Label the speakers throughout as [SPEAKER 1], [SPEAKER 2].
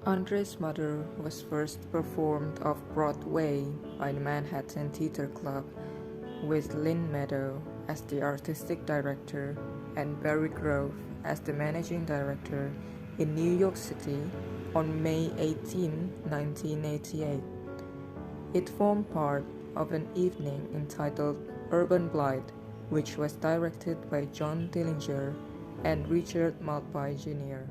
[SPEAKER 1] Andre's Mother was first performed off-Broadway by the Manhattan Theatre Club, with Lynn Meadow as the artistic director and Barry Grove as the managing director in New York City on May 18, 1988. It formed part of an evening entitled Urban Blight, which was directed by John Dillinger and Richard Maltby Jr.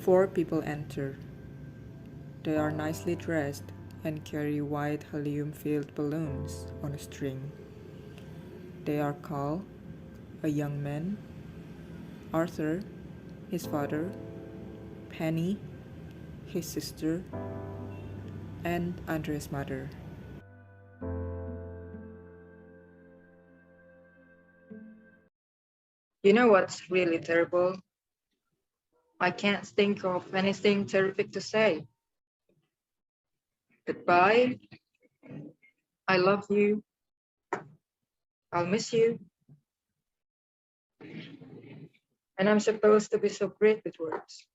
[SPEAKER 1] Four people enter. They are nicely dressed and carry white helium-filled balloons on a string. They are Carl, a young man, Arthur, his father, Penny, his sister, and Andre's mother.
[SPEAKER 2] You know what's really terrible? I can't think of anything terrific to say. Goodbye. I love you. I'll miss you. And I'm supposed to be so great with words.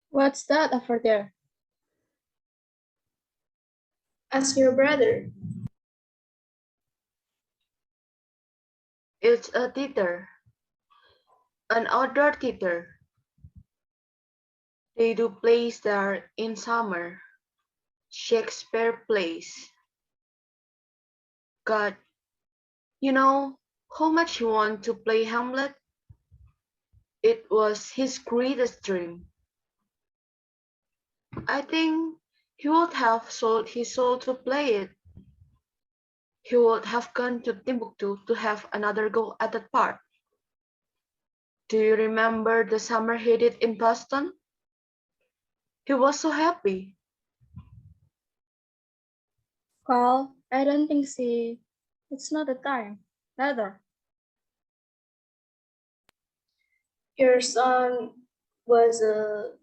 [SPEAKER 3] What's that over there?
[SPEAKER 4] Ask your brother.
[SPEAKER 5] It's a theater, an outdoor theater. They do plays there in summer. Shakespeare plays. God, you know how much he wanted to play Hamlet? It was his greatest dream. I think he would have sold his soul to play it. He would have gone to Timbuktu to have another go at that part. Do you remember the summer he did in Boston? He was so happy.
[SPEAKER 3] Carl, I don't think it's not the time. Rather,
[SPEAKER 4] Your son was a.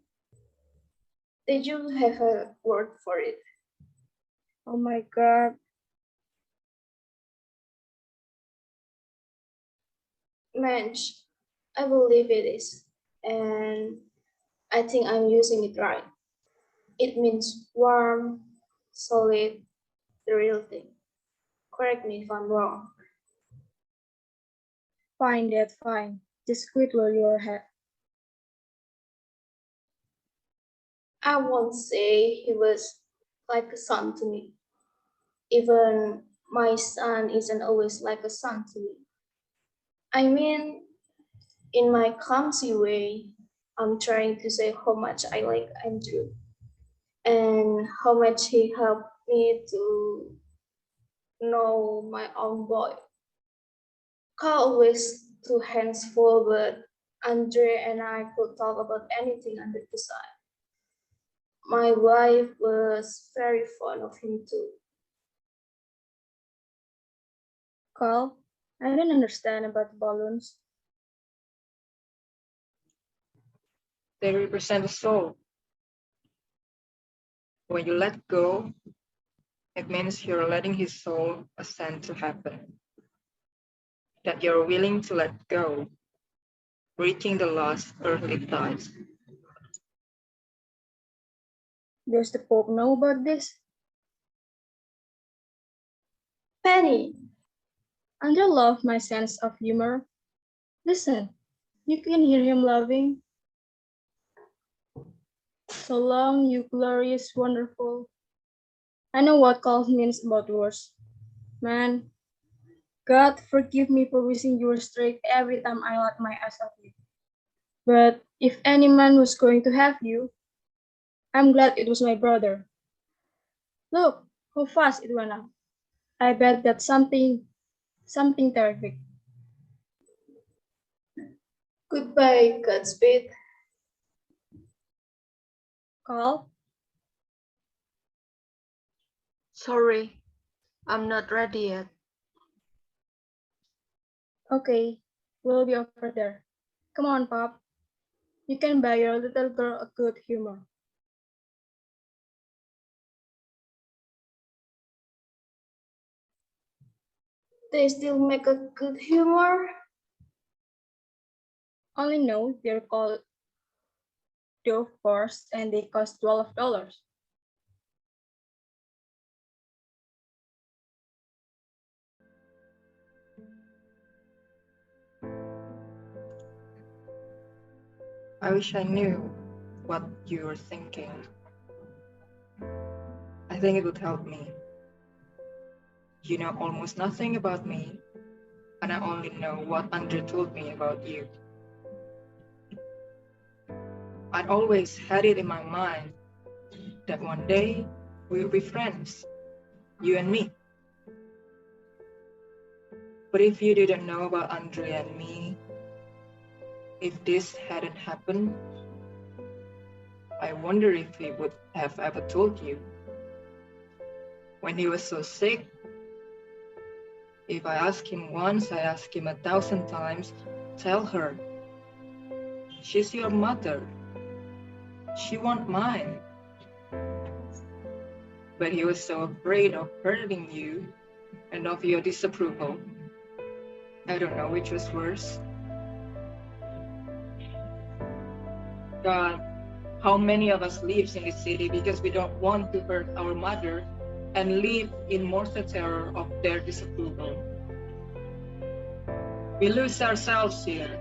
[SPEAKER 4] Did you have a word for it?
[SPEAKER 3] oh my God,
[SPEAKER 4] Mensch, I believe it is. And I think I'm using it right. It means warm, solid, the real thing. Correct me if I'm wrong.
[SPEAKER 3] fine, Dad, fine. Just quit while you're ahead.
[SPEAKER 4] I won't say he was like a son to me. Even my son isn't always like a son to me. I mean, in my clumsy way, I'm trying to say how much I like Andrew and how much he helped me to know my own boy. Carl always two hands full, but Andre and I could talk about anything under the sun. My wife was very fond of him too.
[SPEAKER 3] Carl, I don't understand about balloons.
[SPEAKER 2] They represent the soul. When you let go, it means you're letting his soul ascend to heaven. That you're willing to let go, reaching the last earthly ties.
[SPEAKER 3] Does the Pope know about this?
[SPEAKER 4] Penny,
[SPEAKER 3] Andre loved my sense of humor. Listen, you can hear him laughing. So long, you glorious, wonderful. I know what Carl means about words. Man, God forgive me for wishing you were straight every time I let my ass off you. But if any man was going to have you, I'm glad it was my brother. Look how fast it went up. I bet that's something terrific.
[SPEAKER 4] Goodbye, Godspeed.
[SPEAKER 3] Carl,
[SPEAKER 5] Sorry, I'm not ready yet.
[SPEAKER 3] okay, we'll be over there. Come on, Pop. You can buy your little girl a good humor.
[SPEAKER 4] They still make a good humor.
[SPEAKER 3] Only know they're called Dove Force and they cost $12.
[SPEAKER 2] I wish I knew what you were thinking. I think it would help me. You know almost nothing about me, and I only know what Andre told me about you. I'd always had it in my mind that one day we'll be friends, you and me. But if you didn't know about Andre and me, if this hadn't happened, I wonder if he would have ever told you. When he was so sick, if I ask him once, I ask him 1,000 times, tell her, she's your mother. She won't mind. But he was so afraid of hurting you and of your disapproval. I don't know which was worse. God, how many of us lives in this city because we don't want to hurt our mother and live in mortal terror of their disapproval. We lose ourselves here.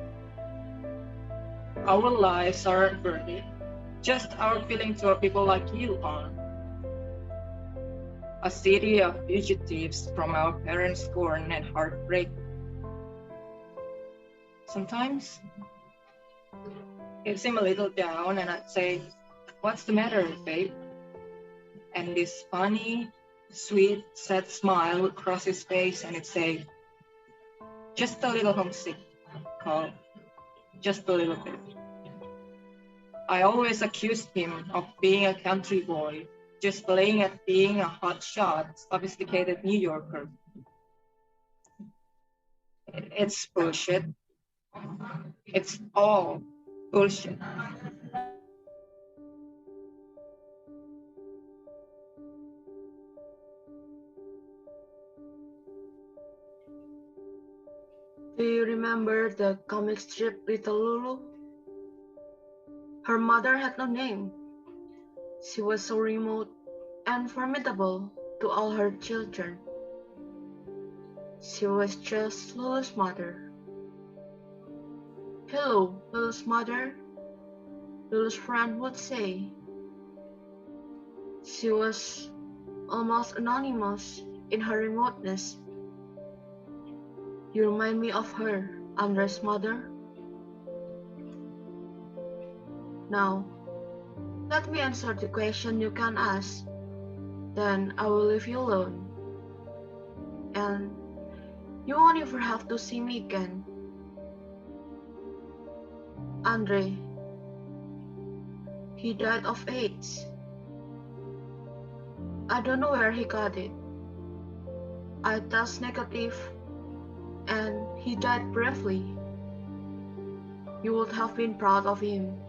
[SPEAKER 2] Our lives aren't worth it. Just our feeling toward people like you are. A city of fugitives from our parents' scorn and heartbreak. Sometimes it seemed a little down and I'd say, what's the matter, babe? And this funny, sweet, sad smile would cross his face and it'd say, just a little homesick, Carl. Just a little bit. I always accused him of being a country boy, just playing at being a hotshot, sophisticated New Yorker. It's bullshit. It's all bullshit.
[SPEAKER 5] Do you remember the comic strip Little Lulu? Her mother had no name. She was so remote and formidable to all her children. She was just Lulu's mother. Hello, Lulu's mother, Lulu's friend would say. She was almost anonymous in her remoteness. You remind me of her, Andre's mother. Now, let me answer the question you can ask. Then I will leave you alone. And you won't ever have to see me again. Andre, he died of AIDS. I don't know where he got it. I test negative and he died bravely. You would have been proud of him.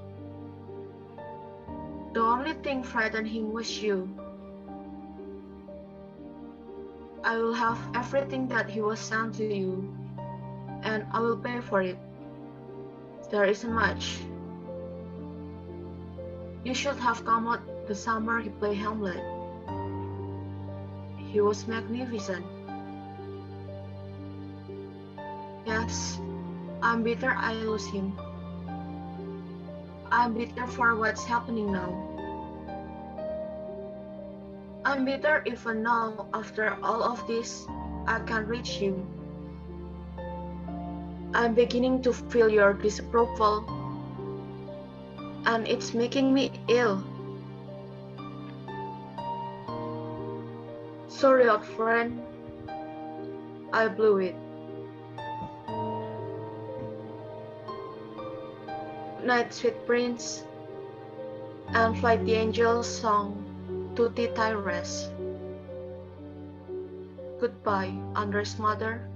[SPEAKER 5] The only thing frightened him was you. I will have everything that he was sent to you, and I will pay for it. There isn't much. You should have come out the summer he played Hamlet. He was magnificent. Yes, I'm bitter I lose him. I'm bitter for what's happening now. I'm bitter even now, after all of this, I can't reach you. I'm beginning to feel your disapproval, and it's making me ill. Sorry, old friend. I blew it. Good night, sweet prince, and flight the angels song Tutti Tyrese. Goodbye, Andres' mother.